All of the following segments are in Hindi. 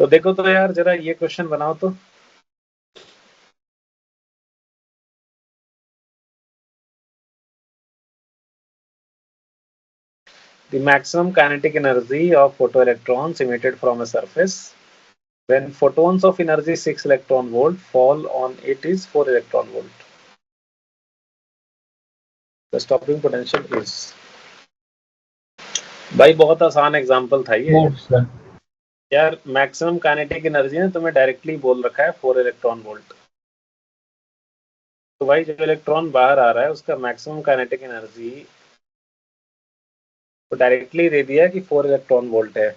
तो देखो तो यार जरा ये क्वेश्चन बनाओ तो। The maximum kinetic energy of photoelectrons emitted from a surface when photons of energy 6 electron volt fall on it is 4 electron volt. The stopping potential is। भाई बहुत आसान एग्जांपल था ये यार। मैक्सिमम काइनेटिक एनर्जी ने तुम्हें डायरेक्टली बोल रखा है 4 इलेक्ट्रॉन वोल्ट। तो भाई जो इलेक्ट्रॉन बाहर आ रहा है उसका मैक्सिमम काइनेटिक एनर्जी तो डायरेक्टली दे दिया कि 4 इलेक्ट्रॉन वोल्ट है।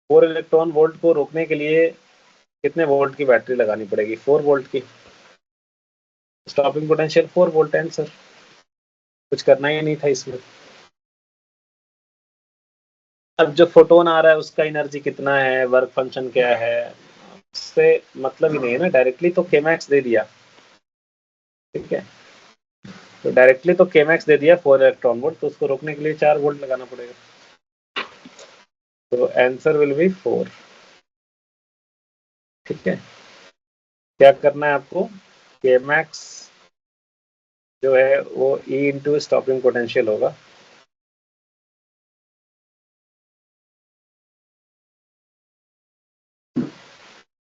4 इलेक्ट्रॉन वोल्ट को रोकने के लिए कितने वोल्ट की बैटरी लगानी पड़ेगी? 4 वोल्ट की। Stopping potential 4 volt answer. कुछ करना ही नहीं था इसमें। अब जो फोटोन आ रहा है उसका एनर्जी कितना है, वर्क फंक्शन क्या है, उससे मतलब ही नहीं है ना। डायरेक्टली तो केमैक्स दे दिया, ठीक है। तो डायरेक्टली तो केमैक्स दे दिया 4 इलेक्ट्रॉन वोल्ट, तो उसको रोकने के लिए 4 वोल्ट लगाना पड़ेगा। तो आंसर विल बी 4, ठीक है। क्या करना है आपको? केमैक्स जो है वो E इंटू स्टॉपिंग पोटेंशियल होगा।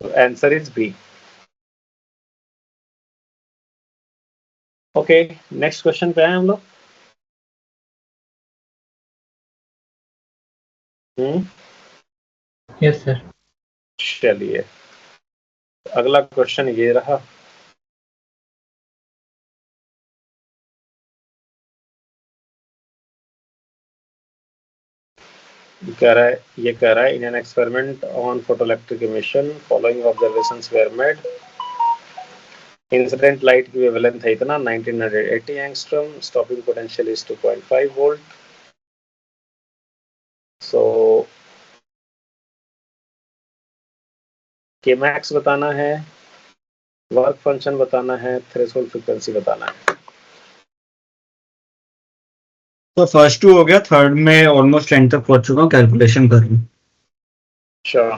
तो answer is B. Okay, next question पे आए हम लोग। Yes sir. चलिए, अगला क्वेश्चन ये रहा। ये कह रहा है in an experiment on photoelectric emission following observations were made. Incident light की वेवलेंथ है इतना 1980 angstrom, stopping potential is 2.5 volt. So Kmax बताना है, वर्क फंक्शन बताना है, थ्रेशोल्ड फ्रीक्वेंसी बताना है। तो फर्स्ट 2 हो गया, थर्ड में ऑलमोस्ट एंड तक पहुंच चुका हूँ, कैलकुलेशन कर रही हूँ। श्योर।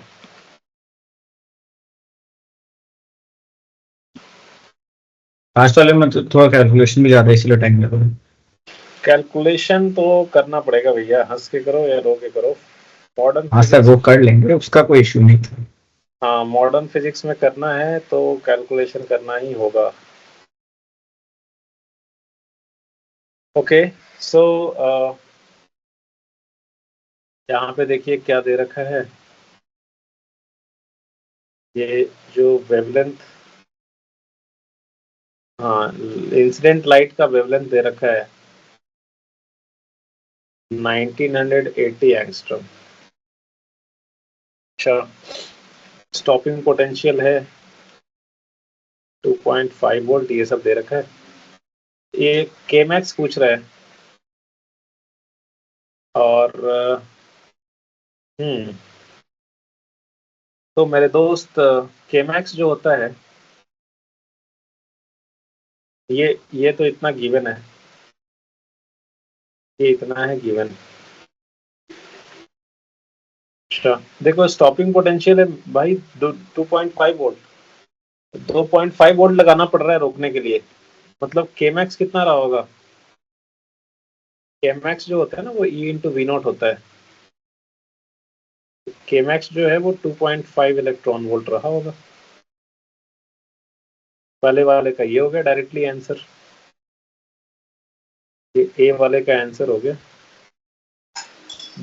लास्ट वाले में तो थोड़ा कैलकुलेशन भी ज्यादा है, इसलिए टाइम लगा। कैलकुलेशन तो करना पड़ेगा भैया, हंस के करो या रो के करो। मॉडर्न हाँ सर, फिजिक्स, वो कर लेंगे, उसका कोई इश्यू नहीं था। हाँ मॉडर्न फिजिक्स में करना है तो कैलकुलेशन करना ही होगा। ओके, सो यहाँ पे देखिए क्या दे रखा है। ये जो वेवलेंथ, हाँ इंसिडेंट लाइट का वेवलेंथ दे रखा है 1980 एंगस्ट्रॉम। अच्छा, स्टॉपिंग पोटेंशियल है 2.5 वोल्ट, ये सब दे रखा है। ये केमैक्स पूछ रहा है और तो मेरे दोस्त केमैक्स जो होता है ये तो इतना गिवन है, ये इतना है गिवन। अच्छा देखो, स्टॉपिंग पोटेंशियल है भाई 2.5 वोल्ट। 2.5 वोल्ट लगाना पड़ रहा है रोकने के लिए, मतलब केमैक्स कितना रहा होगा? केमैक्स जो होता है ना वो E इंटू वी नॉट होता है। केमैक्स जो है वो 2.5 इलेक्ट्रॉन वोल्ट रहा होगा। पहले वाले का ये हो गया डायरेक्टली आंसर, ये ए वाले का आंसर हो गया।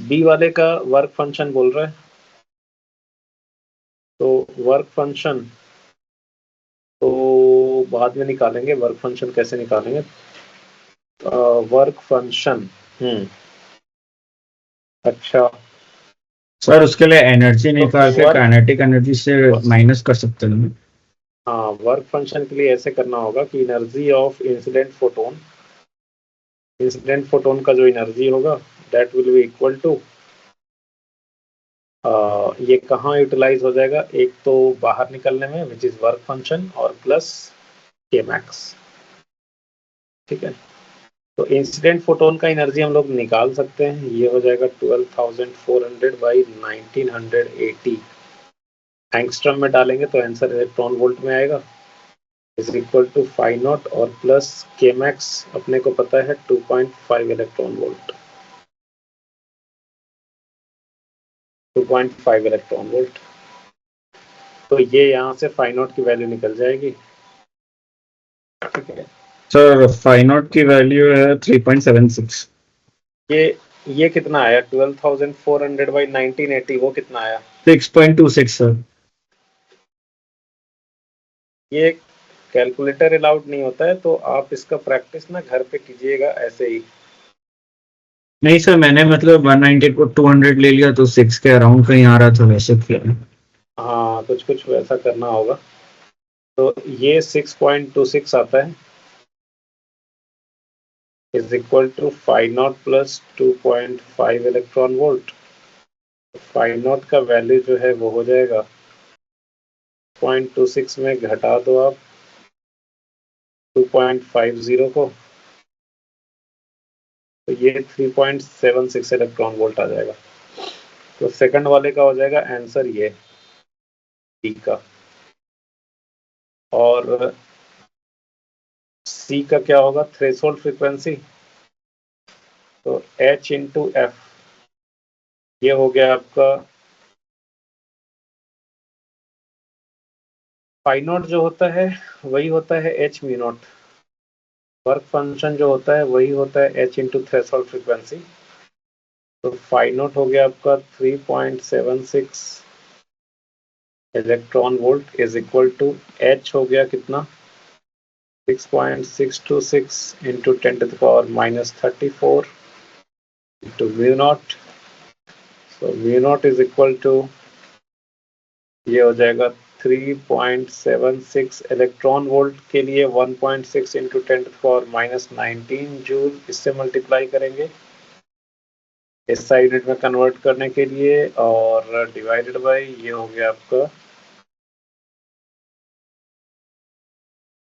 बी वाले का वर्क फंक्शन बोल रहा है, तो वर्क फंक्शन तो बाद में निकालेंगे। वर्क फंक्शन कैसे निकालेंगे? वर्क फंक्शन अच्छा सर उसके लिए एनर्जी तो निकाल के वर्क, काइनेटिक एनर्जी से माइनस कर सकते हैं। हाँ वर्क फंक्शन के लिए ऐसे करना होगा कि energy of incident photon, incident photon का जो एनर्जी होगा that will be equal to, ये कहाँ यूटिलाइज हो जाएगा? एक तो बाहर निकलने में विच इज वर्क फंक्शन और प्लस के मैक्स, ठीक है। तो इंसिडेंट फोटोन का एनर्जी हम लोग निकाल सकते हैं, ये हो जाएगा 12,400 बाई 1980 एंगस्ट्रम में डालेंगे तो आंसर इलेक्ट्रॉन वोल्ट में आएगा, is equal to phi not और प्लस के मैक्स अपने को पता है 2.5 इलेक्ट्रॉन वोल्ट, 2.5 इलेक्ट्रॉन वोल्ट। तो ये यहाँ से फाई नॉट की वैल्यू निकल जाएगी, ठीक है सर फाई नॉट की वैल्यू है 3.76। ये कितना आया 12,400 बाई 1980, वो कितना आया 6.26 सर। ये कैलकुलेटर अलाउड नहीं होता है, तो आप इसका प्रैक्टिस ना घर पे कीजिएगा ऐसे ही। नहीं सर, मैंने मतलब 190 को 200 ले लिया तो 6 के अराउंड कहीं आ रहा था, वैसे किया। हाँ कुछ कुछ वैसा करना होगा। तो ये 6.26 आता है, is equal to phi not plus 2.5 electron volt. Phi not का वैल्यू जो है वो हो जाएगा 0.26 में घटा दो आप 2.50 को, तो ये 3.76 इलेक्ट्रॉन वोल्ट आ जाएगा। तो सेकंड वाले का हो जाएगा आंसर ये डी का। और सी का क्या होगा, थ्रेशोल्ड फ्रीक्वेंसी, तो H इंटू एफ, ये हो गया आपका फाई नॉट जो होता है वही होता है H mu not, work function जो होता है वही होता है H इंटू थ्रेशोल्ड फ्रीक्वेंसी। तो फाई नॉट हो गया आपका 3.76 electron volt is equal to H हो गया कितना 6.626 into 10 to the power -34 into mu not. So mu not is equal to, ये हो जाएगा 3.76 इलेक्ट्रॉन वोल्ट के लिए 1.6 into 10 to the power -19 joule, इससे मल्टीप्लाई करेंगे इस यूनिट में कन्वर्ट करने के लिए, और डिवाइडेड बाय ये हो गया आपका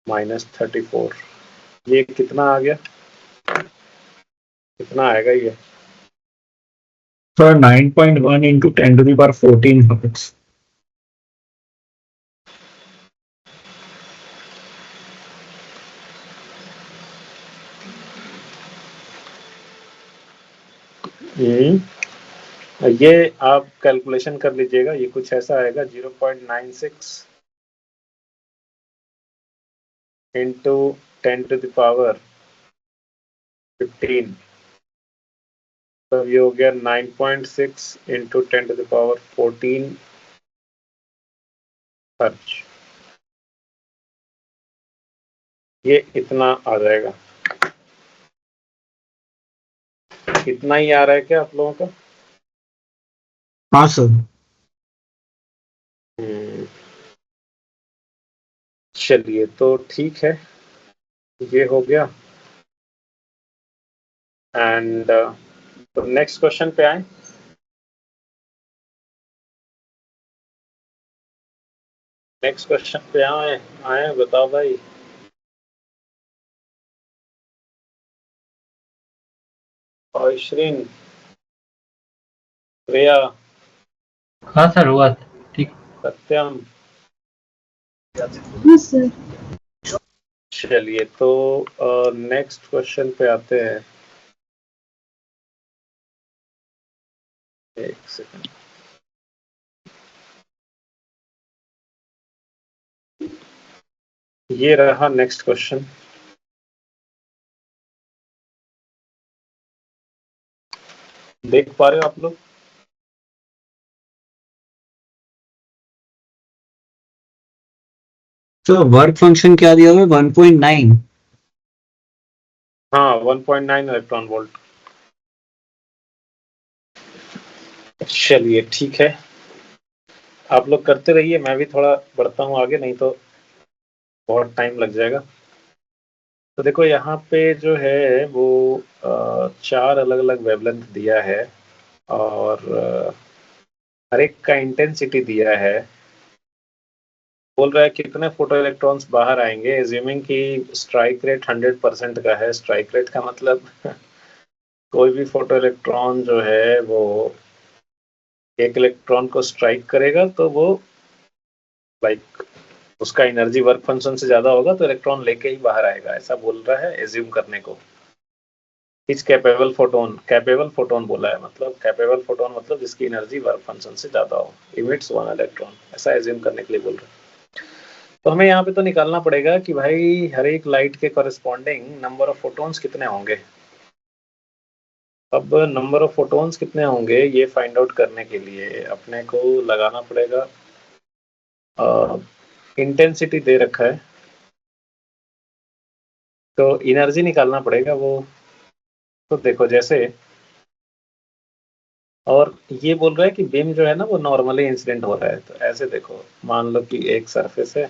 -34। ये कितना आ गया, कितना आएगा ये sir 9.1 into 10 to the power 14 hertz. ये आप कैलकुलेशन कर लीजिएगा, ये कुछ ऐसा आएगा 0.96 इंटू 10 टू द पावर 15, तो ये हो गया 9.6 into 10 to the power 14 hertz. ये इतना आ जाएगा, इतना ही आ रहा है क्या आप लोगों का? हाँ सर। चलिए तो ठीक है, ये हो गया। एंड तो नेक्स्ट क्वेश्चन पे आए। नेक्स्ट क्वेश्चन पे आए आए बताओ भाई। आयशरीन, प्रिया, हाँ सर हुआ ठीक। सत्यम, सर चलिए तो नेक्स्ट क्वेश्चन पे आते हैं। एक सेकंड, ये रहा नेक्स्ट क्वेश्चन। देख पा रहे हो आप लोग? तो वर्क फंक्शन क्या दिया हुआ है 1.9। हाँ 1.9 इलेक्ट्रॉन वोल्ट। चलिए ठीक है, आप लोग करते रहिए, मैं भी थोड़ा बढ़ता हूँ आगे, नहीं तो बहुत टाइम लग जाएगा। तो देखो यहाँ पे जो है वो 4 अलग अलग वेवलेंथ दिया है, और हर एक का इंटेंसिटी दिया है। बोल रहा है कितने फोटो इलेक्ट्रॉन्स बाहर आएंगे, एज्यूमिंग कि स्ट्राइक रेट 100% का है। स्ट्राइक रेट का मतलब कोई भी फोटो इलेक्ट्रॉन जो है वो एक इलेक्ट्रॉन को स्ट्राइक करेगा तो वो लाइक उसका एनर्जी वर्क फंक्शन से ज्यादा होगा तो इलेक्ट्रॉन लेके ही बाहर आएगा, ऐसा बोल रहा है एज्यूम करने को। इज कैपेबल फोटोन बोला है, मतलब कैपेबल फोटोन मतलब जिसकी एनर्जी वर्क फंक्शन से ज्यादा हो, इमिट्स वन इलेक्ट्रॉन, ऐसा एज्यूम करने के लिए बोल रहे हैं। तो हमें यहाँ पे तो निकालना पड़ेगा कि भाई हर एक लाइट के कॉरेस्पॉन्डिंग नंबर ऑफ फोटोन्स कितने होंगे। अब नंबर ऑफ फोटोन्स कितने होंगे ये फाइंड आउट करने के लिए अपने को लगाना पड़ेगा, इंटेंसिटी दे रखा है तो एनर्जी निकालना पड़ेगा वो। तो देखो जैसे, और ये बोल रहा है कि बीम जो है ना वो नॉर्मली इंसिडेंट हो रहा है, तो ऐसे देखो मान लो कि एक सरफेस है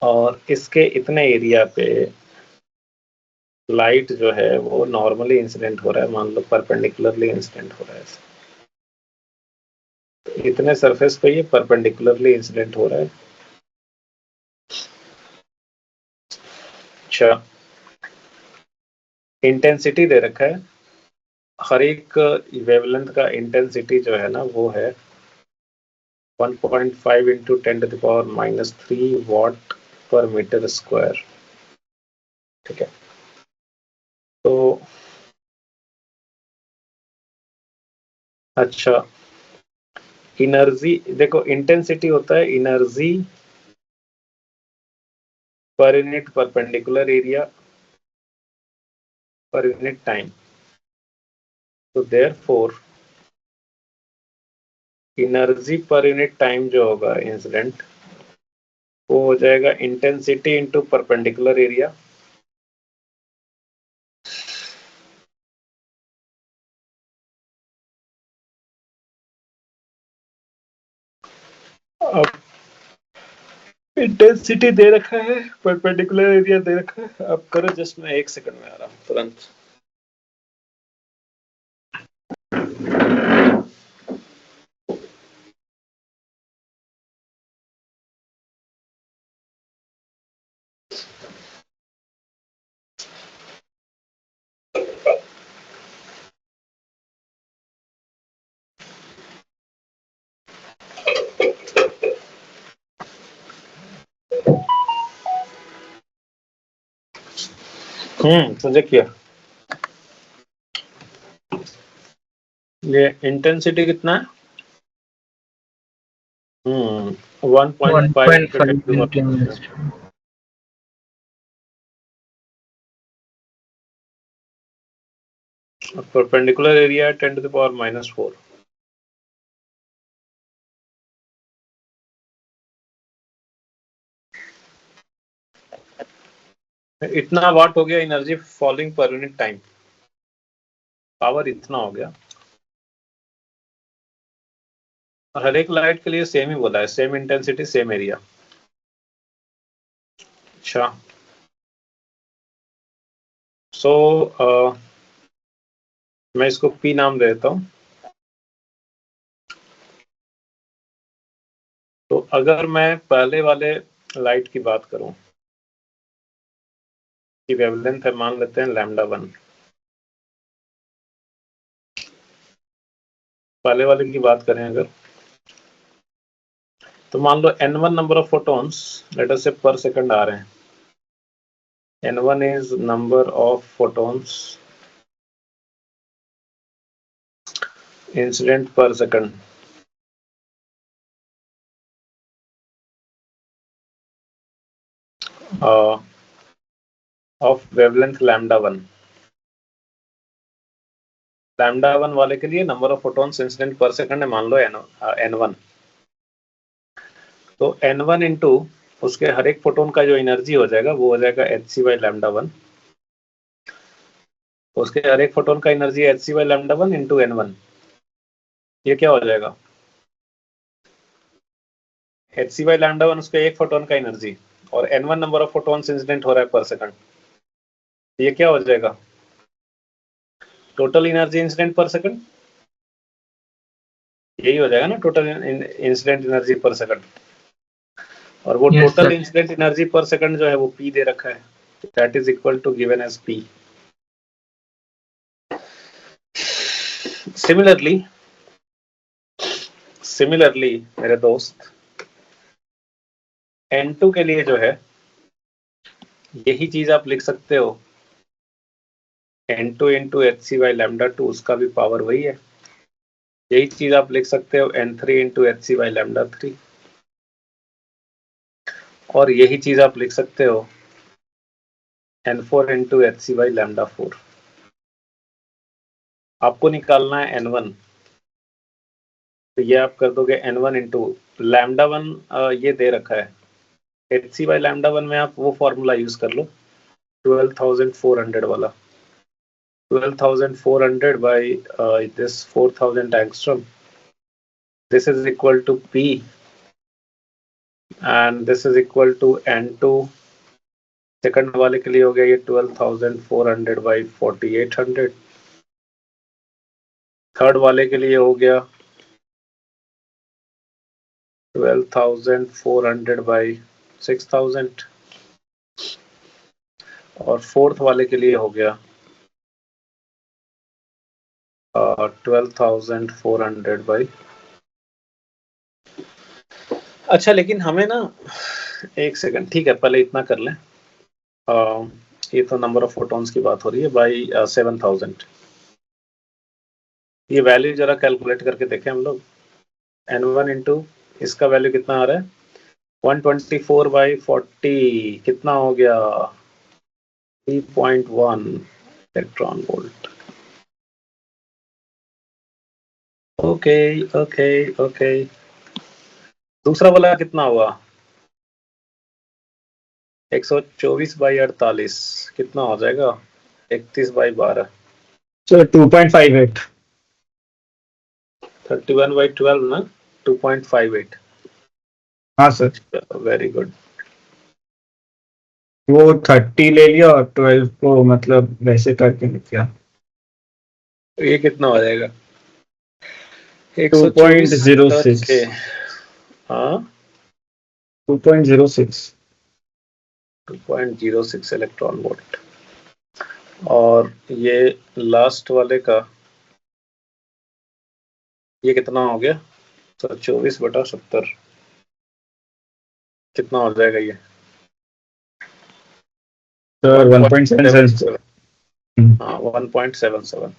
और इसके इतने एरिया पे लाइट जो है वो नॉर्मली इंसिडेंट हो रहा है, मान लो परपेंडिकुलरली इंसिडेंट हो रहा है। तो इतने सरफेस पे ये परपेंडिकुलरली इंसिडेंट हो रहा है। अच्छा, इंटेंसिटी दे रखा है, हर एक वेवलेंथ का इंटेंसिटी जो है ना वो है 1.5 इंटू 10⁻³ वाट पर मीटर स्क्वायर। ठीक है, तो अच्छा एनर्जी देखो, इंटेंसिटी होता है energy per unit perpendicular area per unit time. तो therefore energy per unit time जो होगा इंसिडेंट वो हो जाएगा इंटेंसिटी इंटू परपेंडिकुलर एरिया। अब इंटेंसिटी दे रखा है, परपेंडिकुलर एरिया दे रखा है, अब करो जस्ट, मैं 1 सेकंड में आ रहा हूँ तुरंत। समझे क्या? ये इंटेंसिटी कितना है? 1.5 इंटू 10⁻⁴ परपेंडिकुलर एरिया है 10⁻⁴। इतना वाट हो गया एनर्जी फॉलिंग पर यूनिट टाइम, पावर इतना हो गया। और हर एक लाइट के लिए सेम ही बोला है, सेम इंटेंसिटी सेम एरिया। अच्छा, सो मैं इसको P नाम देता हूँ। तो अगर मैं पहले वाले लाइट की बात करूं कि वेवलेंथ है, मान लेते हैं λ1, पहले वाले की बात करें अगर, तो मान लो n1 number of photons let us से पर सेकंड आ रहे हैं। n1 is number of photons incident per second of wavelength λ1। λ1 वाले के लिए number of photons incident per second है, मान लो n1। तो n1 इंटू उसके हर एक फोटोन का जो एनर्जी हो जाएगा वो हो जाएगा hc/λ1। उसके हर एक फोटोन का एनर्जी hc/λ1 इंटू n1। ये क्या हो जाएगा? hc/λ1 उसके एक फोटोन का एनर्जी और n1 number of photons incident हो रहा है पर सेकंड। ये क्या हो जाएगा? Total energy incident per second, यही हो जाएगा ना total incident energy per second. और वो Yes, total sir. Incident energy per second जो है वो P दे रखा है, that is equal to given as P। Similarly मेरे दोस्त N2 के लिए जो है यही चीज आप लिख सकते हो, N2 into HC by lambda 2, उसका भी पावर वही है। यही चीज आप लिख सकते हो N3 into HC by lambda 3, और यही चीज आप लिख सकते हो N4 into HC by lambda 4। आपको निकालना है N1, तो ये आप कर दोगे N1 इंटू लैम्डा 1, ये दे रखा है HC बाई लैम्डा 1 में आप वो फॉर्मूला यूज कर लो 12,400 वाला, 12,400 by this 4,000 angstrom. This is equal to P and this is equal to N2। Second वाले के लिए हो गया ये 12,400 by 4,800। थर्ड वाले के लिए हो गया 12,400 by 6,000, और फोर्थ वाले के लिए हो गया 12,400 by। अच्छा, लेकिन हमें ना एक सेकंड, ठीक है, पहले इतना कर लें। ये तो नंबर ऑफ फोटॉन्स की बात हो रही है बाई 7,000। ये वैल्यू जरा कैलकुलेट करके देखें हम लोग। N1 इंटू इसका वैल्यू कितना आ रहा है 124 बाई 40, कितना हो गया 3.1 electron volt. Okay okay okay, दूसरा वाला कितना हुआ 124 बाई 48, कितना हो जाएगा 31 बाई 12, सर 2.58। 31 बाई 12 ना, 2.58। हाँ सर, वेरी गुड। वो 30 ले लिया और 12 को मतलब वैसे करके लिखा। ये कितना हो जाएगा 2.06। हाँ 2.06। 2.06 इलेक्ट्रॉन वोल्ट। और ये लास्ट वाले का ये कितना हो गया, तो 24/70 कितना हो जाएगा ये सर 1.77। हाँ 1.77।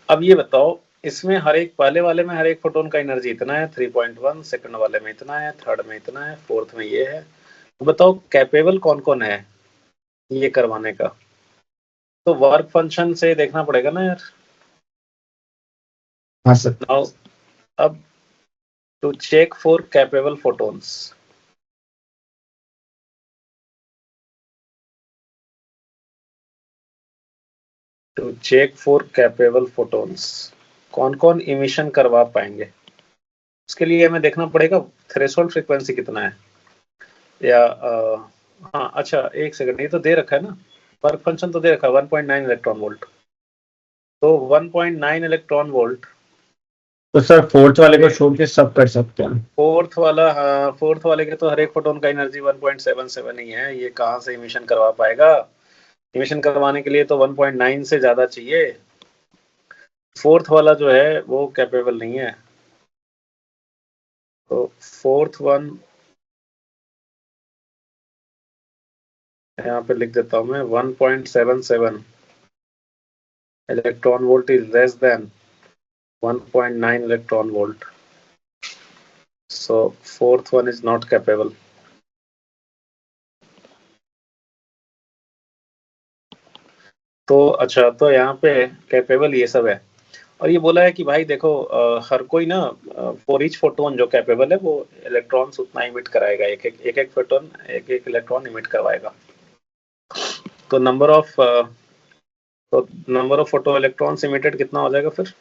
अब ये बताओ, इसमें हर एक पहले वाले में हर एक फोटोन का एनर्जी इतना है 3.1, सेकंड वाले में इतना है, थर्ड में इतना है, फोर्थ में ये है। तो बताओ कैपेबल कौन कौन है ये करवाने का, तो वर्क फंक्शन से देखना पड़ेगा ना यार। हाँ सर। नाउ अब to check for capable photons, to check for capable photons कौन कौन इमिशन करवा पाएंगे, उसके लिए हमें देखना पड़ेगा थ्रेशोल्ड फ्रीक्वेंसी कितना है। या हाँ अच्छा एक सेकंड, ये तो दे रखा है ना, वर्क फंक्शन तो दे रखा है 1.9 इलेक्ट्रॉन वोल्ट। तो 1.9 इलेक्ट्रॉन वोल्ट, तो सर फोर्थ वाले को छोड़ के सब कर सकते हैं। फोर्थ वाला, हाँ फोर्थ वाले के तो हर एक फोटोन का एनर्जी 1.77 ही है, ये कहाँ से इमिशन करवा पाएगा। इमिशन करवाने के लिए तो 1.9 से ज्यादा चाहिए। फोर्थ वाला जो है वो कैपेबल नहीं है, तो फोर्थ वन यहाँ पे लिख देता हूँ मैं 1.77 electron volt is less than 1.9 electron volt, so fourth one is not capable। तो अच्छा, तो यहाँ पे कैपेबल ये सब है, और ये बोला है कि भाई देखो हर कोई ना फॉर ईच फोटोन जो कैपेबल है वो इलेक्ट्रॉन्स उतना इमिट कराएगा, एक एक फोटोन एक एक इलेक्ट्रॉन इमिट करवाएगा। तो number of photo electrons emitted कितना हो जाएगा फिर,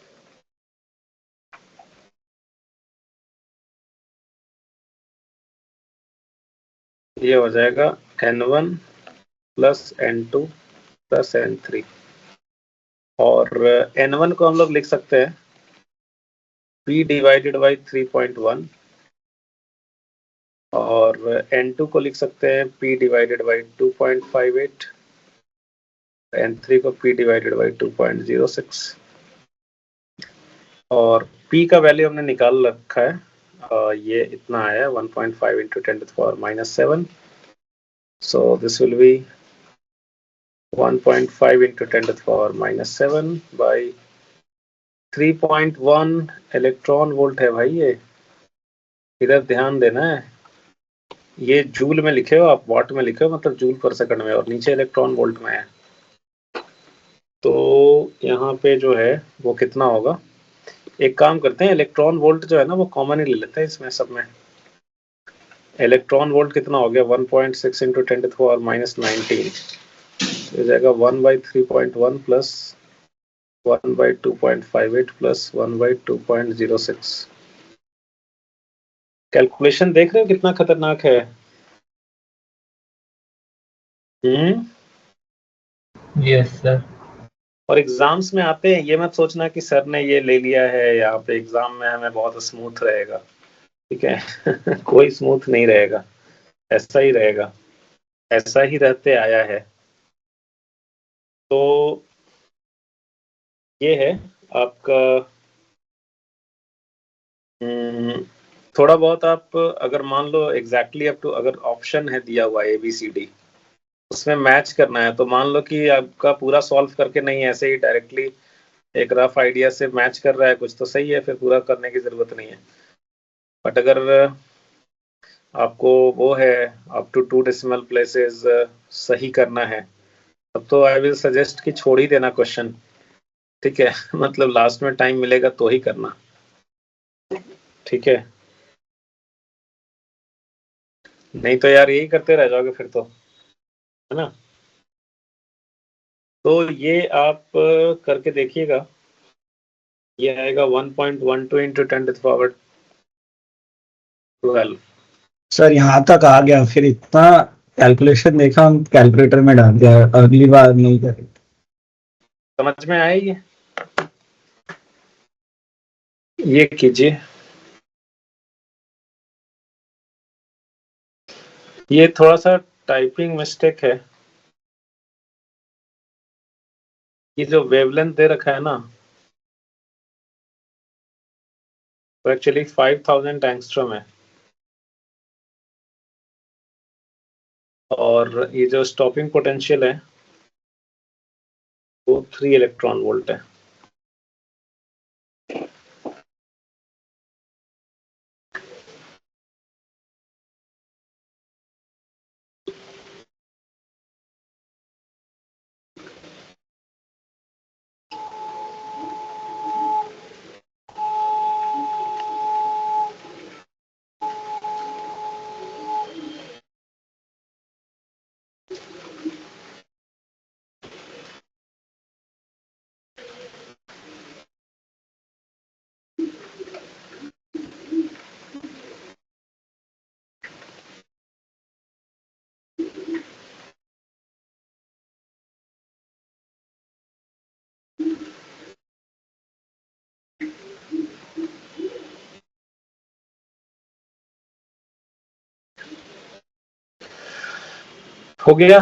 ये हो जाएगा N1 plus N2 plus N3, और N1 को हम लोग लिख सकते हैं P डिवाइडेड बाई 3.1 और N2 को लिख सकते हैं P डिवाइडेड बाई 2.58, N3 को P डिवाइडेड बाई 2.06, और P का वैल्यू हमने निकाल रखा है, ये इतना आया 1.5 into 10 to the power minus 7, so this will be 1.5 into 10 to the power minus 7 by 3.1 electron volt है भाई। ये इधर ध्यान देना है, ये जूल में लिखे हो आप, वाट में लिखे हो, मतलब जूल पर सेकंड में, और नीचे इलेक्ट्रॉन वोल्ट में है। तो यहाँ पे जो है वो कितना होगा, एक काम करते हैं, इलेक्ट्रॉन वोल्ट जो है ना वो कॉमन ही ले लेते हैं इसमें सब में। इलेक्ट्रॉन वोल्ट कितना हो गया 1.6 into 10 to the power minus 19, हो जाएगा 1/3.1 प्लस 1/2.58 प्लस 1/2.06। कैलकुलेशन देख रहे हो कितना खतरनाक है। Yes sir. और एग्जाम्स में आते हैं, ये मत सोचना कि सर ने ये ले लिया है यहाँ पे एग्जाम में हमें बहुत स्मूथ रहेगा, ठीक है। कोई स्मूथ नहीं रहेगा, ऐसा ही रहेगा, ऐसा ही रहते आया है। तो ये है आपका थोड़ा बहुत आप अगर मान लो एग्जैक्टली अप टू, अगर ऑप्शन है दिया हुआ ABCD, उसमें मैच करना है, तो मान लो कि आपका पूरा सॉल्व करके नहीं, ऐसे ही डायरेक्टली एक रफ आइडिया से मैच कर रहा है कुछ, तो सही है, फिर पूरा करने की जरूरत नहीं है। बट अगर आपको वो है अप टू 2 डेसिमल प्लेसेस सही करना है, तब तो आई विल सजेस्ट कि छोड़ ही देना क्वेश्चन, ठीक है। मतलब लास्ट में टाइम मिलेगा तो ही करना, ठीक है, नहीं तो यार यही करते रह जाओगे फिर तो, है ना। तो ये आप करके देखिएगा, ये आएगा 1.12 into 10 to the power 12। Sir यहाँ तक आ गया, फिर इतना कैलकुलेशन देखा, हम कैलकुलेटर में डाल दिया, अगली बार नहीं करें। समझ में आएगी, ये कीजिए। ये थोड़ा सा टाइपिंग मिस्टेक है, ये जो वेवलेंथ दे रखा है ना, तो एक्चुअली 5000 एंगस्ट्रॉम है, और ये जो स्टॉपिंग पोटेंशियल है वो 3 इलेक्ट्रॉन वोल्ट है। हो गया।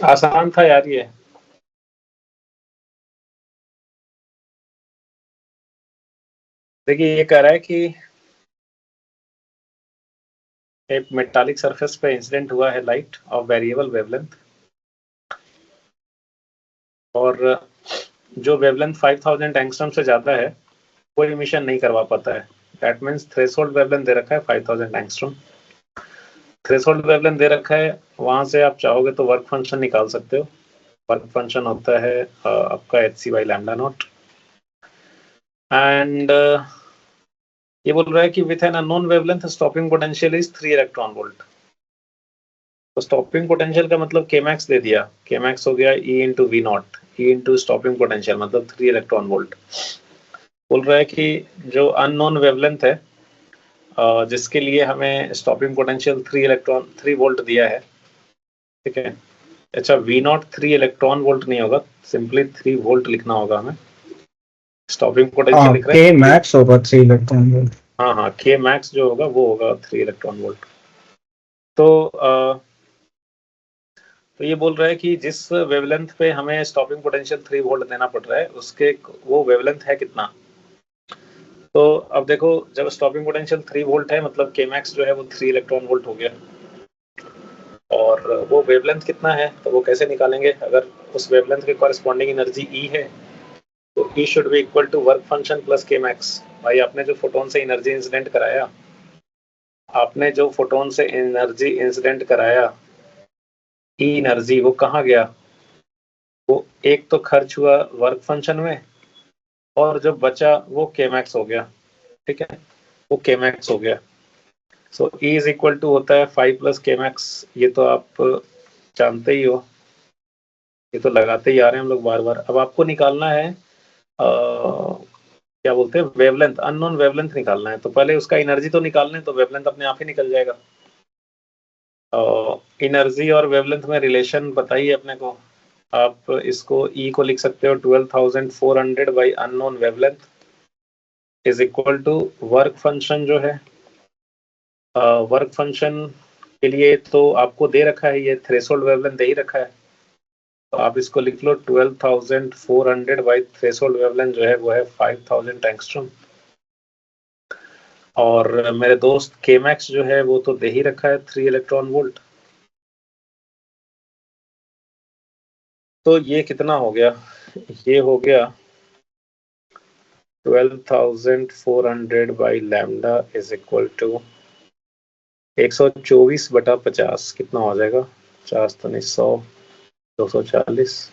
आसान था यार ये। देखिए ये कह रहा है कि एक मेटालिक सरफेस पे इंसिडेंट हुआ है लाइट ऑफ वेरिएबल वेवलेंथ, और जो वेवलेंथ 5000 एंगस्ट्रॉम से ज्यादा है वो इमिशन नहीं करवा पाता है। दैट मींस थ्रेशोल्ड वेवलेंथ दे रखा है 5000 एंगस्ट्रॉम, थ्रेशोल्ड वेवलेंथ दे रखा है, वहां से आप चाहोगे तो वर्क फंक्शन निकाल सकते हो। वर्क फंक्शन होता है आपका hc/λ0 एंड ये बोल रहा है कि with an unknown wavelength stopping potential is 3 electron volt. तो स्टॉपिंग पोटेंशियल का मतलब Kmax दे दिया, Kmax हो गया E into V not, E into stopping potential मतलब 3 इलेक्ट्रॉन वोल्ट। बोल रहा है कि जो अननोन वेवलेंथ है जिसके लिए हमें स्टॉपिंग पोटेंशियल 3 वोल्ट दिया है, ठीक है। अच्छा वी नॉट 3 इलेक्ट्रॉन वोल्ट नहीं होगा, सिंपली 3 वोल्ट लिखना होगा हमें। स्टॉपिंग पोटेंशियल लिख रहे हैं Kmax होगा 3 इलेक्ट्रॉन वोल्ट। हाँ, Kmax जो होगा वो होगा 3 इलेक्ट्रॉन वोल्ट। तो ये बोल रहा है कि जिस वेवलेंथ पे हमें स्टॉपिंग पोटेंशियल 3 वोल्ट देना पड़ रहा है उसके वो वेवलेंथ है कितना। तो अब देखो जब स्टॉपिंग पोटेंशियल 3 वोल्ट है मतलब Kmax जो है वो 3 इलेक्ट्रॉन वोल्ट हो गया, और वो वेवलेंथ कितना है तो वो कैसे निकालेंगे। अगर उस वेवलेंथ के कॉरेस्पॉन्डिंग एनर्जी E है तो E should be equal to work function plus Kmax। भाई आपने जो फोटोन से एनर्जी इंसिडेंट कराया, E एनर्जी वो कहाँ गया, वो एक तो खर्च हुआ वर्क फंक्शन में और जो बचा वो Kmax हो गया, ठीक है, वो Kmax हो गया। सो E इज इक्वल टू होता है 5 प्लस Kmax। ये तो आप जानते ही हो, ये तो लगाते ही आ रहे हैं हम लोग बार बार। अब आपको निकालना है क्या बोलते हैं वेवलेंथ, अननोन वेवलेंथ निकालना है। तो पहले उसका एनर्जी तो निकालना है, तो वेवलेंथ अपने आप ही निकल जाएगा। एनर्जी और वेवलेंथ में रिलेशन बताइए अपने को। आप इसको E को लिख सकते हो 12,400 by unknown wavelength is equal to work function जो है, वर्क फंक्शन के लिए तो आपको दे रखा है, ये थ्रेशोल्ड वेवलेंथ दे ही रखा है, तो आप इसको लिख लो 12,400 बाई थ्रेशोल्ड वेवलेंथ जो है वो है 5,000 एंगस्ट्रॉम। और मेरे दोस्त Kmax जो है वो तो दे ही रखा है 3 इलेक्ट्रॉन वोल्ट। तो ये कितना हो गया, ये हो गया 12,400 by lambda is equal to 124/50। कितना हो जाएगा, 50 तो नहीं 100, 240,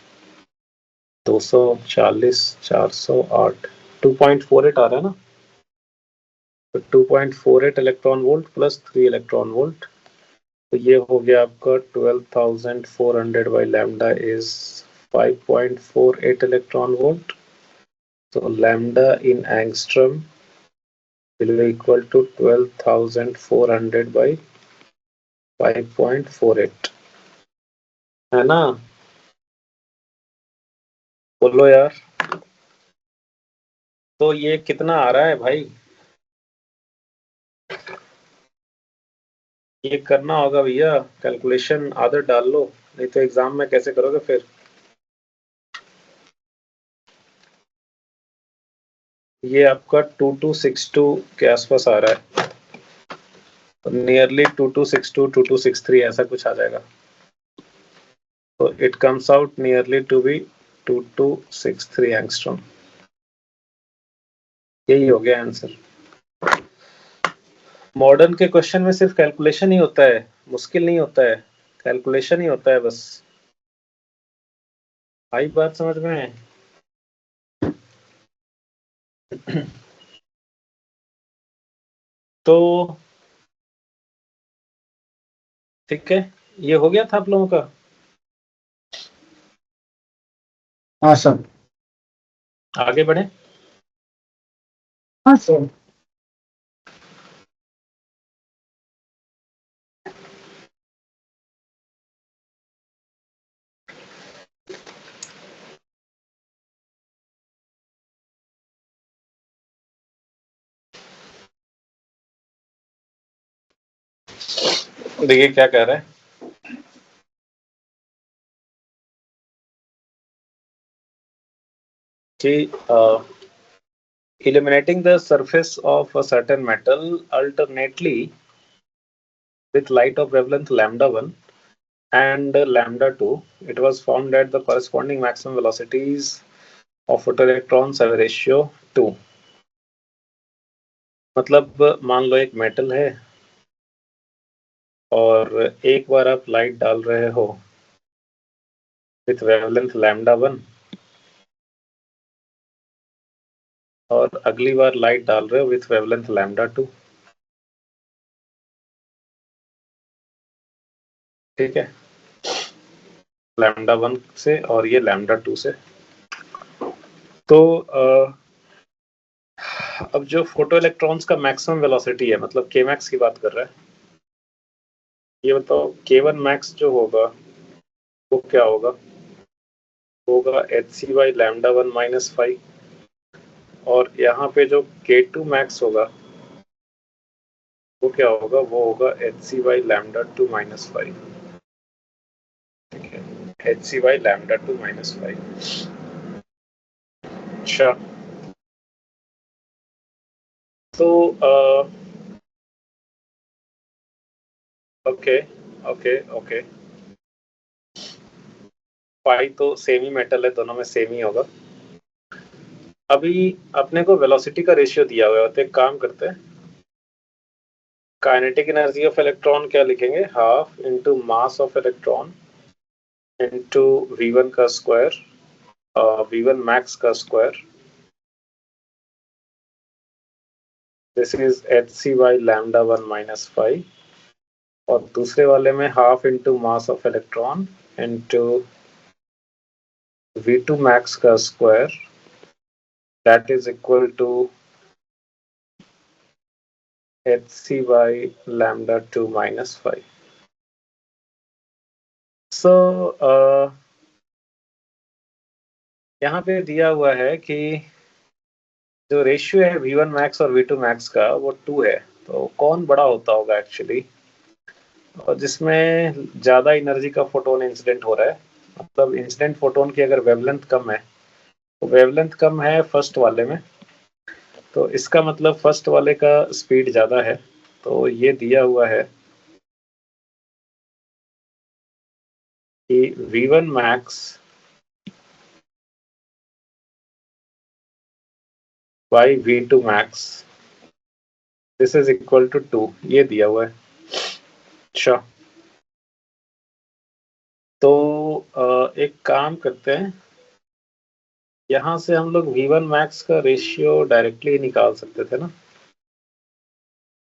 240, 408, 2.48 आ रहा है ना। तो 2.48 electron volt plus 3 electron volt, तो ये हो गया आपका 12,400 by lambda is 5.48 electron volt. So lambda in angstrom will be equal to 12,400 by 5.48, है ना। बोलो यार, तो ये कितना आ रहा है भाई, ये करना होगा भैया, कैलकुलेशन आदत डाल लो, नहीं तो एग्जाम में कैसे करोगे फिर। ये आपका 2262 के आसपास आ रहा है, नियरली 2262 2263 ऐसा कुछ आ जाएगा। तो it comes out nearly to be 2263 angstrom. यही हो गया आंसर। मॉडर्न के क्वेश्चन में सिर्फ कैलकुलेशन ही होता है, मुश्किल नहीं होता है, कैलकुलेशन ही होता है बस। आई बात समझ में। तो ठीक है, ये हो गया था आप लोगों का। हाँ सर। आगे बढ़े। हाँ सर। देखिए क्या कह रहा है कि illuminating the surface of a certain metal alternately with light of wavelength lambda 1 and lambda 2, it was found that the corresponding maximum velocities of photoelectrons have a ratio 2। मतलब मान लो एक मेटल है और एक बार आप लाइट डाल रहे हो विथ वेवलेंथ लैम्डा 1 और अगली बार लाइट डाल रहे हो विथ वेवलेंथ लैम्डा 2। ठीक है, लैम्डा 1 से और ये लैम्डा 2 से। तो अब जो फोटो इलेक्ट्रॉन्स का मैक्सिमम वेलोसिटी है, मतलब के मैक्स की बात कर रहा है, ये बताओ K1 मैक्स जो होगा वो क्या होगा? H C by lambda 1 minus 5। और यहाँ पे जो K2 मैक्स होगा वो क्या होगा? वो होगा H C by lambda 2 minus 5। ठीक है, H C by lambda 2 minus 5। अच्छा, तो ओके ओके ओके, पाई तो सेम ही मेटल है, दोनों में सेम ही होगा। अभी अपने को वेलोसिटी का रेशियो दिया हुआ है, तो एक काम करते हैं, काइनेटिक एनर्जी ऑफ इलेक्ट्रॉन क्या लिखेंगे? Half into mass of electron into V1 का स्क्वायर, V1 मैक्स का square. This is H C by lambda 1 minus 5। और दूसरे वाले में half into mass of electron into V2 max का square, that is equal to H C by lambda 2 minus 5। So यहाँ पे दिया हुआ है कि जो रेशियो है V1 मैक्स और V2 मैक्स का वो 2 है। तो कौन बड़ा होता होगा एक्चुअली, और जिसमें ज़्यादा एनर्जी का फोटोन इंसिडेंट हो रहा है? मतलब इंसिडेंट फोटोन की अगर वेवलेंथ कम है, तो वेवलेंथ कम है फर्स्ट वाले में, तो इसका मतलब फर्स्ट वाले का स्पीड ज़्यादा है। तो ये दिया हुआ है कि V1 max by V2 max this is equal to 2, ये दिया हुआ है। अच्छा, तो एक काम करते हैं, यहाँ से हम लोग V1 मैक्स का रेशियो डायरेक्टली निकाल सकते थे ना।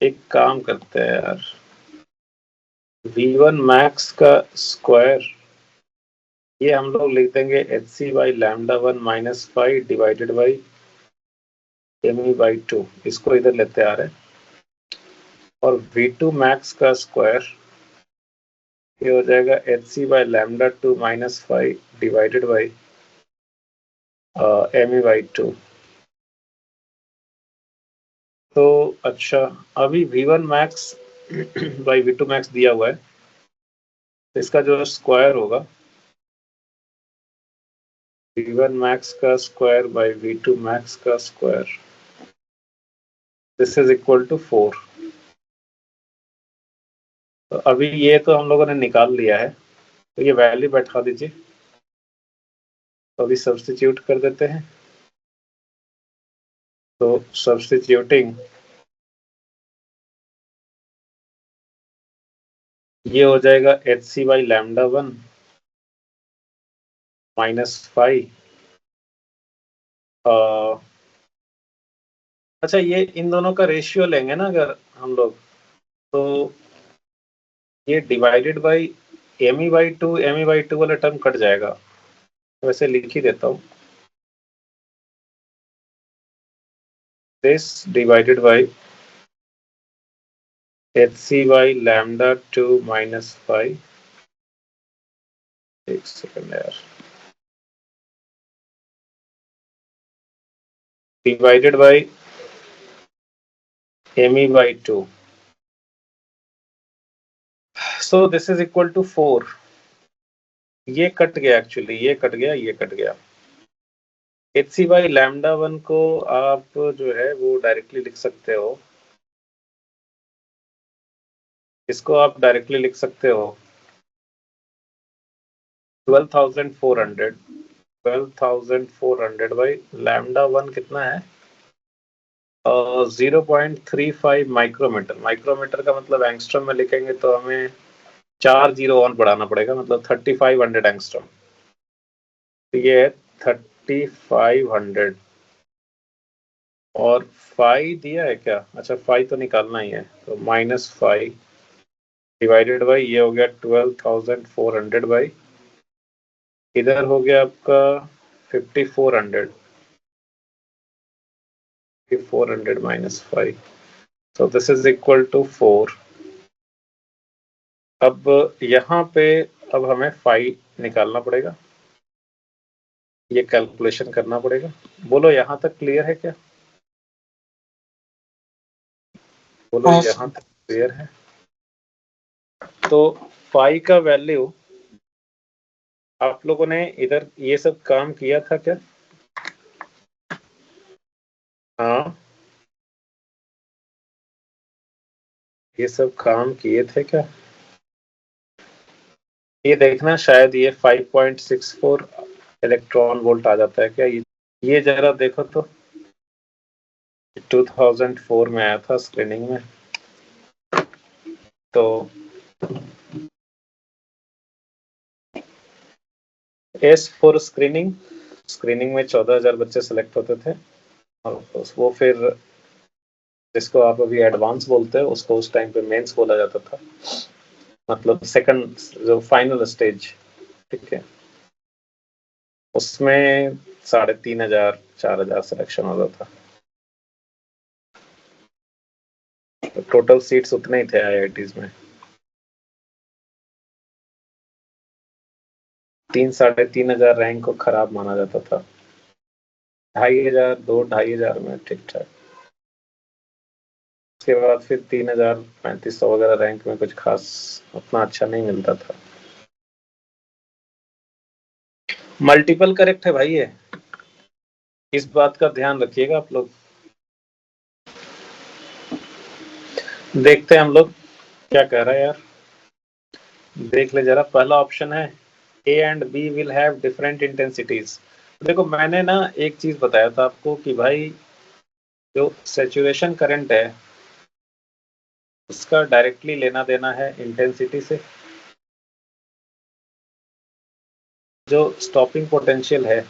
एक काम करते हैं यार, V1 मैक्स का स्क्वायर ये हम लोग लिख देंगे H C by lambda 1 minus 5 divided by M E by 2, इसको इधर लेते आ रहे हैं। और V2 मैक्स का स्क्वायर ये हो जाएगा H C by lambda 2 minus 5 divided by M E by 2। तो अच्छा, अभी V1 max by V2 max दिया हुआ है, तो इसका जो स्क्वायर होगा V1 मैक्स का स्क्वायर बाई V2 मैक्स का square, this is equal to 4। तो अभी ये तो हम लोगों ने निकाल लिया है, तो ये वैल्यू बैठा दीजिए। तो अभी सब्स्टिट्यूट कर देते हैं। तो सब्स्टिट्यूटिंग ये हो जाएगा H C by lambda 1 minus 5। अच्छा, ये इन दोनों का रेशियो लेंगे ना अगर हम लोग, तो ये divided by M E by 2, M E by 2 वाला टर्म कट जाएगा। वैसे लिख ही देता हूँ, this divided by H C by lambda 2 minus 5। एक सेकंड यार, divided by M E by 2। So this is equal to 4। ये कट गया एक्चुअली, ये कट गया, ये कट गया। एच सी बाई लैम्डा 1 को आप जो है वो डायरेक्टली लिख सकते हो, इसको आप डायरेक्टली लिख सकते हो 12,400। 12,400 बाई लैम्डा 1 कितना है? 0.35 माइक्रोमीटर। माइक्रोमीटर का मतलब एंगस्ट्रम में लिखेंगे तो हमें 4 जीरो और बढ़ाना पड़ेगा, मतलब 3500 एंगस्ट्रम। तो ये है 3500 और फाई दिया है क्या? अच्छा फाई तो निकालना ही है, तो -5 डिवाइडेड बाई ये हो गया 12,400 बाई इधर हो गया आपका 5400 -5, so this is equal to 4। अब यहाँ पे अब हमें फाई निकालना पड़ेगा, ये कैलकुलेशन करना पड़ेगा। बोलो यहाँ तक क्लियर है क्या? बोलो हाँ, यहाँ तक क्लियर है? तो फाई का वैल्यू आप लोगों ने इधर ये सब काम किया था क्या? हाँ, ये सब काम किए थे क्या? ये देखना शायद ये 5.64 इलेक्ट्रॉन वोल्ट आ जाता है क्या? ये जरा देखो तो 2004 में आया था स्क्रीनिंग में। तो एस फॉर स्क्रीनिंग में 14,000 बच्चे सेलेक्ट होते थे और वो फिर जिसको आप अभी एडवांस बोलते हैं उसको उस टाइम पे मेंस बोला जाता था, मतलब सेकंड जो फाइनल स्टेज, ठीक है, उसमें 3,500 4,000 सिलेक्शन होता था। तो टोटल सीट्स उतने ही थे आईआईटीज में, 3,000-3,500 रैंक को खराब माना जाता था। 2,500 2,500 में ठीक ठाक। उसके बाद फिर 3,000 3,500 वगैरह रैंक में कुछ खास उतना अच्छा नहीं मिलता था। मल्टीपल करेक्ट है भाई, ये इस बात का ध्यान रखिएगा आप लोग। देखते हैं हम लोग क्या कह रहा है यार, देख ले जरा। पहला ऑप्शन है A and B will have different intensities. देखो मैंने ना एक चीज बताया था आपको कि भाई जो सैचुरेशन करंट है उसका डायरेक्टली लेना देना है इंटेंसिटी से, जो स्टॉपिंग पोटेंशियल है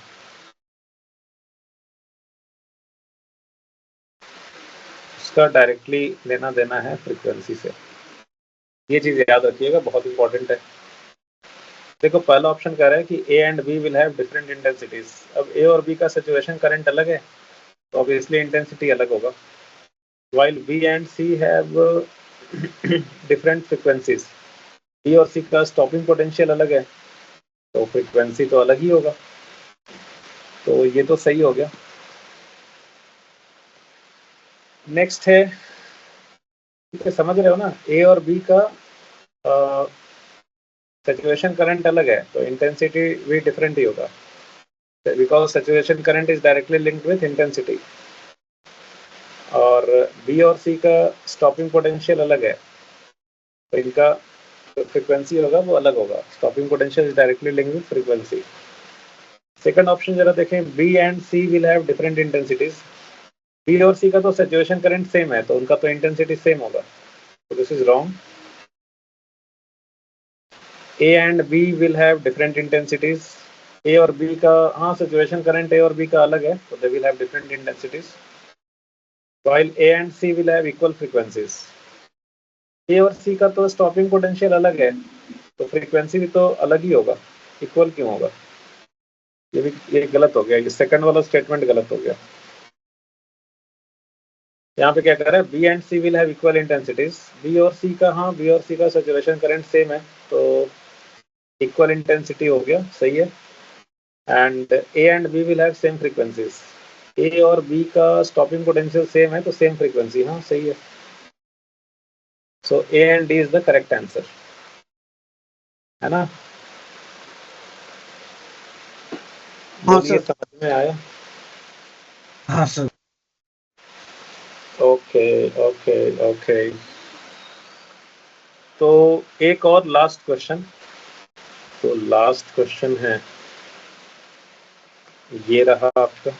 उसका डायरेक्टली लेना देना है फ्रीक्वेंसी से। ये चीज याद रखिएगा, बहुत इंपॉर्टेंट है। देखो पहला ऑप्शन कह रहा है कि A and B will have different intensities. अब ए और बी का सैचुरेशन करंट अलग है तो ऑब्वियसली इंटेंसिटी अलग होगा। while B and C have different frequencies, B और C का स्टॉपिंग पोटेंशियल अलग है तो फ्रीक्वेंसी तो अलग ही होगा। तो ये तो सही हो गया। नेक्स्ट है, ठीक है समझ रहे हो ना, ए और बी का सैचुरेशन करंट अलग है तो इंटेंसिटी भी डिफरेंट ही होगा, because saturation current is directly linked with intensity. और बी और सी का स्टॉपिंग पोटेंशियल अलग है तो इनका जो फ्रीक्वेंसी होगा वो अलग होगा। Stopping potential is directly linked with frequency. Second option जरा देखें, B and C will have different intensities. B और सी का तो सैचुरेशन करंट सेम है तो उनका तो इंटेंसिटी सेम होगा, तो this is wrong. A and B will have different intensities. A और बी का हाँ सैचुरेशन करंट ए और बी का अलग है तो they will have different intensities. while A and C will have equal frequencies। ए और सी का तो स्टॉपिंग पोटेंशियल अलग है तो फ्रीक्वेंसी भी तो अलग ही होगा, इक्वल क्यों होगा? ये गलत हो गया, ये सेकंड वाला स्टेटमेंट गलत हो गया। यहाँ पे क्या कर रहा है, B and C will have equal intensities. B और सी का हाँ बी और सी का सैचुरेशन करंट सेम है तो इक्वल इंटेंसिटी हो गया, सही है। And A and B will have same frequencies. A और बी का स्टॉपिंग पोटेंशियल सेम है तो सेम फ्रीक्वेंसी, हाँ सही है। So A and D is the correct answer, है ना? हाँ बोलिए, सर। समझ में आया? हाँ सर। Okay okay okay. तो एक और लास्ट क्वेश्चन, तो लास्ट क्वेश्चन है ये रहा आपका।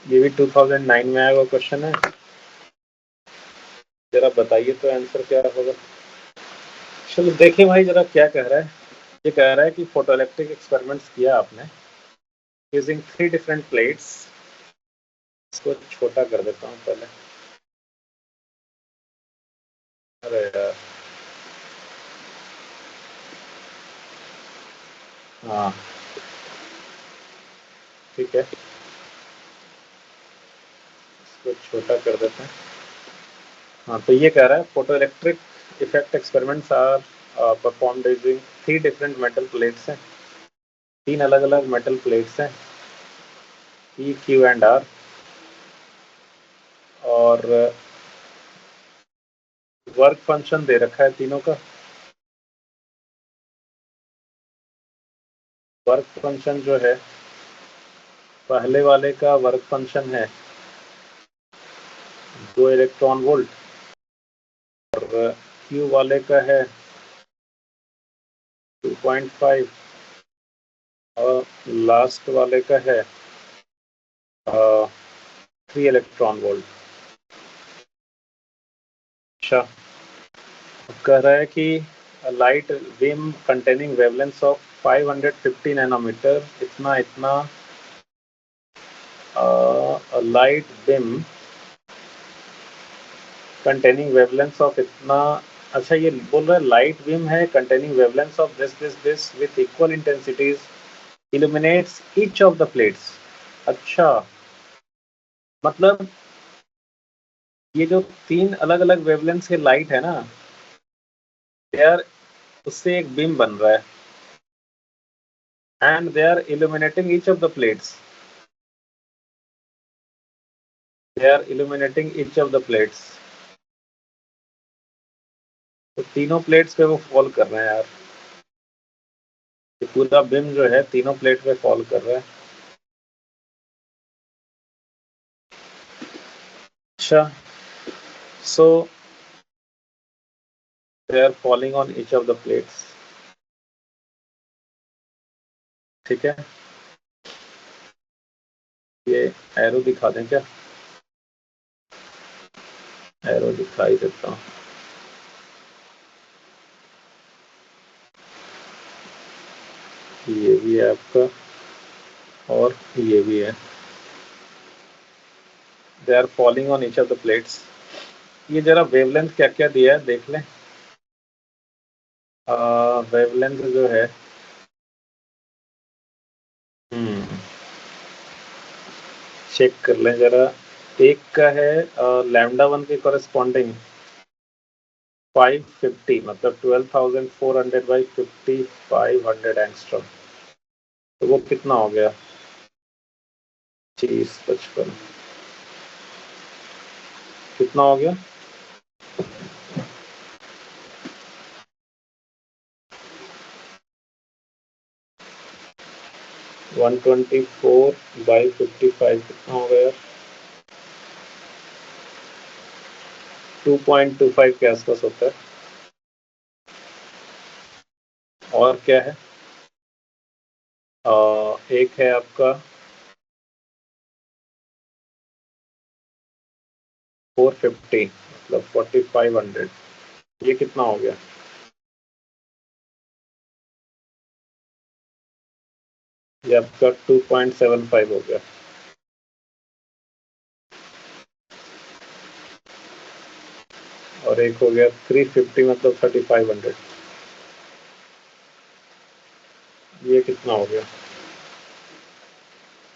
ये भी 2009 में आया हुआ क्वेश्चन है। जरा बताइए तो आंसर क्या होगा। चलो देखिए भाई जरा क्या कह रहा है। ये कह रहा है कि फोटोइलेक्ट्रिक एक्सपेरिमेंट्स किया आपने यूजिंग 3 डिफरेंट प्लेट्स। इसको छोटा कर देता हूँ पहले। अरे यार, हाँ ठीक है, इसको छोटा कर देते हैं। हाँ तो ये कह रहा है photoelectric effect experiments are performed using 3 different metal plates हैं। 3 अलग अलग मेटल प्लेट्स हैं, पी क्यू एंड आर। और वर्क फंक्शन दे रखा है तीनों का। वर्क फंक्शन जो है, पहले वाले का वर्क फंक्शन है 2 इलेक्ट्रॉन वोल्ट, और क्यू वाले का है 2.5, और लास्ट वाले का है 3 इलेक्ट्रॉन वोल्ट। अच्छा, कह रहा है कि light beam containing wavelength of 550 nanometre, इतना इतना light beam containing wavelength of इतना। अच्छा, ये बोल रहा है लाइट बीम है containing wavelength of this with equal intensities illuminates each of the plates. अच्छा, मतलब ये जो 3 अलग अलग वेवलेंथ के लाइट है ना यार, उससे एक बीम बन रहा है and they are illuminating each of the plates. They are illuminating each of the plates. तो तीनों प्लेट्स पे वो फॉल कर रहे हैं यार। ये पूरा बीम जो है तीनों प्लेट पे फॉल कर रहा है। अच्छा, so they are falling on each of the plates। ठीक है, ये एरो दिखा दें क्या? एरो दिखाई देता हूँ। ये भी है आपका और ये भी है। They are falling on each of the plates. ये जरा वेवलेंथ क्या क्या दिया है देख लें। वेवलेंथ जो है, चेक कर लें जरा। एक का है लैम्डा 1 के कॉरेस्पॉन्डिंग 550, मतलब 12,400 बाई 5500 एंगस्ट्रॉम। तो वो कितना हो गया? 3055 कितना हो गया? 124 बाई 55 कितना हो गया? 2.25 के आसपास होता है। और क्या है? एक है आपका 450, मतलब 4500। ये कितना हो गया? ये आपका 2.75 हो गया। और एक हो गया 350, मतलब 3500। ये कितना हो गया?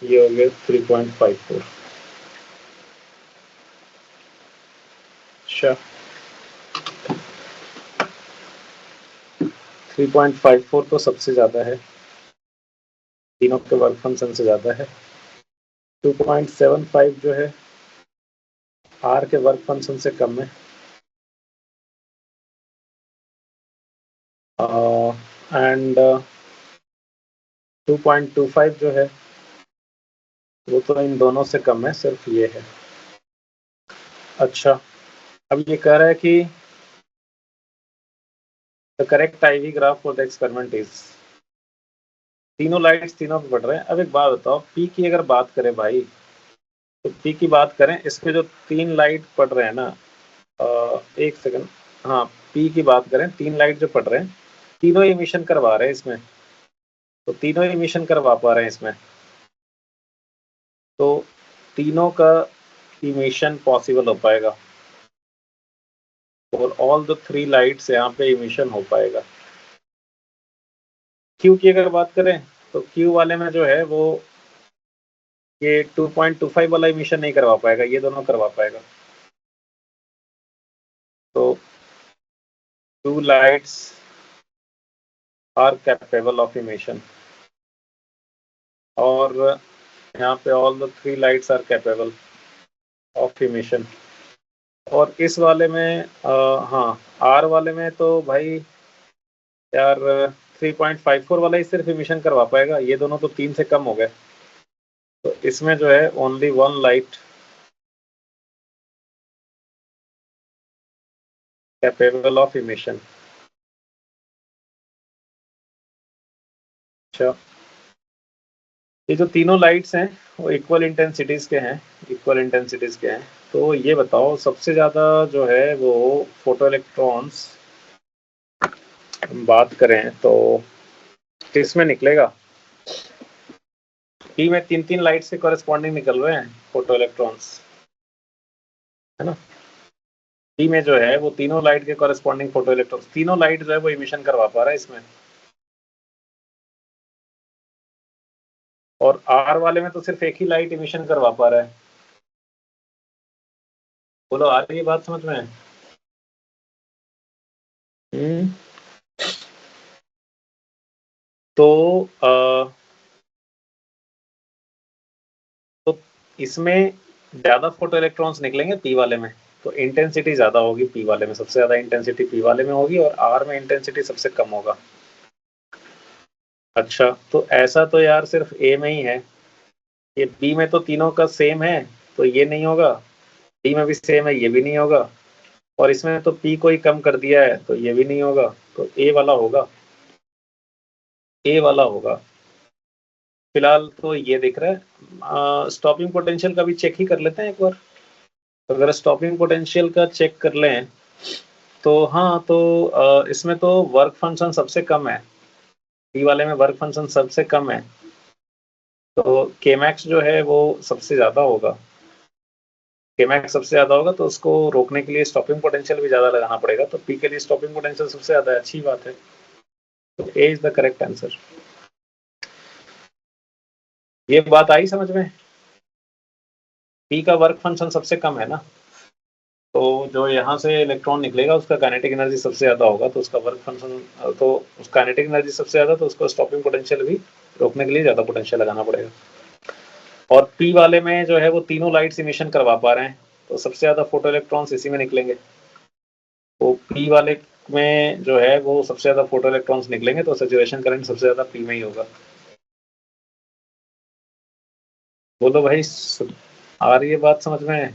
ये हो गया 3.54। अच्छा, 3.54 तो सबसे ज्यादा है, तीनों के वर्क फंक्शन से ज्यादा है। 2.75 जो है आर के वर्क फंक्शन से कम है। एंड 2.25 जो है वो तो इन दोनों से कम है, सिर्फ ये है। अच्छा, अब ये कह रहा है कि the correct IV graph for the experiment is. तीनों लाइट्स तीनों पे बढ़ रहे हैं। अब एक बात बताओ, पी की अगर बात करें भाई, तो पी की बात करें, इसमें जो 3 लाइट पड़ रहे हैं ना, एक सेकंड, हाँ पी की बात करें, 3 लाइट जो पड़ रहे हैं, तीनों इमिशन करवा रहे हैं इसमें, तो तीनों इमिशन करवा पा रहे हैं इसमें, तो तीनों का इमिशन पॉसिबल हो पाएगा और ऑल द 3 लाइट्स यहाँ पे इमिशन हो पाएगा। क्यू की अगर बात करें तो क्यू वाले में जो है वो ये 2.25 वाला इमिशन नहीं करवा पाएगा, ये दोनों करवा पाएगा। तो 2 lights are capable of emission और यहाँ पे all the 3 lights are capable of emission. और इस वाले में हाँ आर वाले में तो भाई यार 3.54 वाला ही सिर्फ इमिशन करवा पाएगा, ये दोनों तो 3 से कम हो गए, तो इसमें जो है only 1 light capable of emission. अच्छा, ये जो तीनों लाइट्स हैं वो इक्वल इंटेंसिटीज के हैं, इक्वल इंटेंसिटीज के हैं। तो ये बताओ सबसे ज्यादा जो है वो फोटो इलेक्ट्रॉन्स बात करें तो किसमें निकलेगा? पी में 3-3 लाइट्स के कॉरेस्पॉन्डिंग निकल रहे हैं फोटो इलेक्ट्रॉन्स, है ना। पी में जो है वो तीनों लाइट के कॉरेस्पॉन्डिंग फोटो इलेक्ट्रॉन्स, तीनों लाइट जो है वो इमिशन करवा पा रहा है इसमें। और आर वाले में तो सिर्फ एक ही लाइट इमिशन करवा पा रहा है। बोलो आ रही है बात समझ में? तो तो इसमें ज्यादा फोटो इलेक्ट्रॉन्स निकलेंगे पी वाले में, तो इंटेंसिटी ज्यादा होगी पी वाले में, सबसे ज्यादा इंटेंसिटी पी वाले में होगी और आर में इंटेंसिटी सबसे कम होगा। अच्छा, तो ऐसा तो यार सिर्फ ए में ही है, ये बी में तो तीनों का सेम है तो ये नहीं होगा, डी में भी सेम है ये भी नहीं होगा, और इसमें तो पी को ही कम कर दिया है तो ये भी नहीं होगा, तो ए वाला होगा, ए वाला होगा। फिलहाल तो ये दिख रहा है। स्टॉपिंग पोटेंशियल का भी चेक ही कर लेते हैं एक बार। अगर स्टॉपिंग पोटेंशियल का चेक कर लें तो हाँ, तो इसमें तो वर्क फंक्शन सबसे कम है, पी वाले में वर्क फंक्शन सबसे कम है, तो के मैक्स जो है वो सबसे ज्यादा होगा। के मैक्स सबसे ज्यादा होगा तो उसको रोकने के लिए स्टॉपिंग पोटेंशियल भी ज्यादा लगाना पड़ेगा, तो पी के लिए स्टॉपिंग पोटेंशियल सबसे ज्यादा है, अच्छी बात है। तो ए इज द करेक्ट आंसर। ये बात आई समझ में? पी का वर्क फंक्शन सबसे कम है ना, तो जो यहाँ से इलेक्ट्रॉन निकलेगा उसका काइनेटिक एनर्जी सबसे ज्यादा होगा, तो उसका वर्क फंक्शन, तो उसका काइनेटिक एनर्जी सबसे ज्यादा, तो उसको स्टॉपिंग पोटेंशियल भी रोकने के लिए ज्यादा पोटेंशियल लगाना पड़ेगा। और पी वाले में जो है वो तीनों लाइट्स इमिशन करवा पा रहे हैं, तो सबसे ज्यादा फोटो इलेक्ट्रॉन्स इसी में निकलेंगे, तो पी वाले में जो है वो सबसे ज्यादा फोटो इलेक्ट्रॉन्स निकलेंगे, तो सैचुरेशन करंट सबसे ज्यादा पी में ही होगा। बोलो भाई, आ रही है बात समझ में?